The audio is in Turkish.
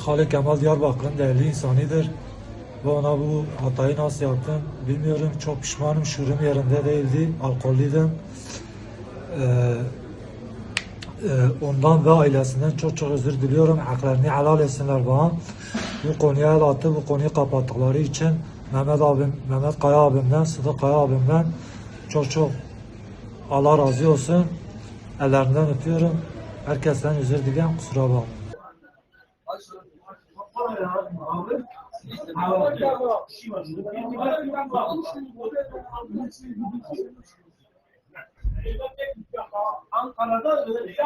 Hale Kemal Diyarbakır'ın değerli insanıdır. Ve ona bu hatayı nasıl yaptım bilmiyorum. Çok pişmanım. Şuurum yerinde değildi. Alkollüydüm. Ee, Ondan ve ailesinden çok çok özür diliyorum. Haklarını helal etsinler bana. Bu konuya el attı. Bu konuyu kapattıkları için Mehmet Kaya abimden, Sıdık Kaya abimden çok çok Allah razı olsun. Ellerinden öpüyorum. Herkesten özür dileyen kusura bakmayın. Ankara'da öyle